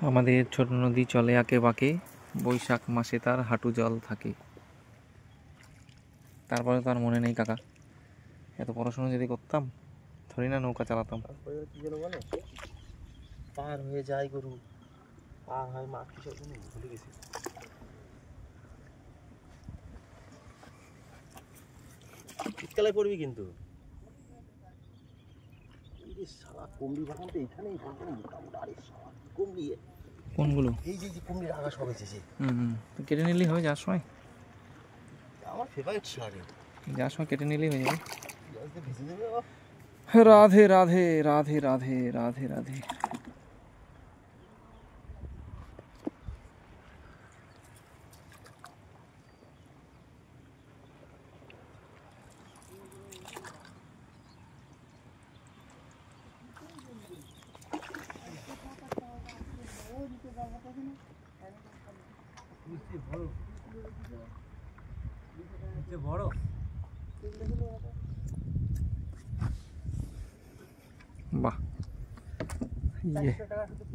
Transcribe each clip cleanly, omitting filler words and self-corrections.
আমাদের ছোট নদী চলে আঁকে বাঁকে, বৈশাখ মাসে তার হাঁটু জল থাকে। তারপরে তো আর মনে নেই কাকা, এত পড়াশোনা যদি করতাম থরি না নৌকা চালাতাম। কি যেন বলে, পার হয়ে যায় গরু, পার হয় মাছ, কিসব ভুলে গেছি। শীতকালে পড়বি কিন্তু। সারা কুমড়ি বাগান তো এইখানেই, কুমড়ি কোনগুলো? এই যে কুমড়ির আগা সব এসেছে। কেটে নিলেই হবে যাওয়ার সময়। আমার ফেভারিট শাড়ি, যাওয়ার সময় কেটে নিলেই হয়ে যাবে। ভেজে দেবে। রাধে রাধে রাধে রাধে রাধে রাধে। বড় বাহ,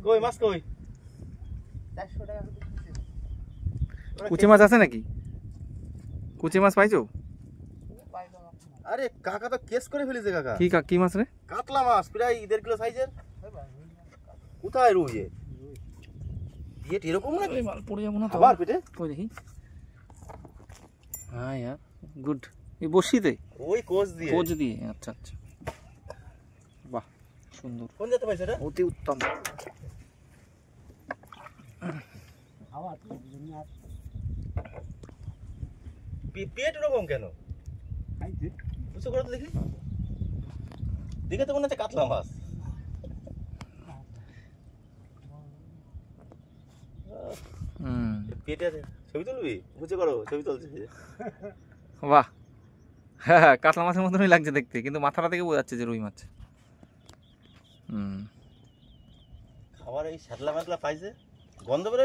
কই মাছ কই? কুচি মাছ আছে নাকি? কুচি মাছ পাইছো? আরে কাকা তো কেস করে ফেলেছে কাকা। কি মাছ রে? কাতলা মাছ, প্রায় 1.5 কিলো সাইজের। কোথায় রুই? পেট এরকম না, মাল পড়ে যাবো না তো আবার পেটে? কই দেখি। হ্যাঁ ইয়ার গুড। এই বসিতে ওই কোচ দিয়ে, কোচ দিয়ে। আচ্ছা আচ্ছা, বাহ সুন্দর। কোন যেতে পাইছে এটা? অতি উত্তম। পেট এরকম কেন? বুঝতে করো তো দেখি, দেখে তো মনে হচ্ছে কাতলা মাছ। পেটে আছে। ছবি তুলবি? বুঝতে করো, ছবি তুলছে। বাহ, হ্যাঁ হ্যাঁ, কাতলা মাছের মতনই লাগছে দেখতে, কিন্তু মাথাটা থেকে বোঝা যাচ্ছে যে রুই মাছ। খাবার এই শ্যাতলা ম্যাতলা পাইছে, গন্ধ বেরোয় না।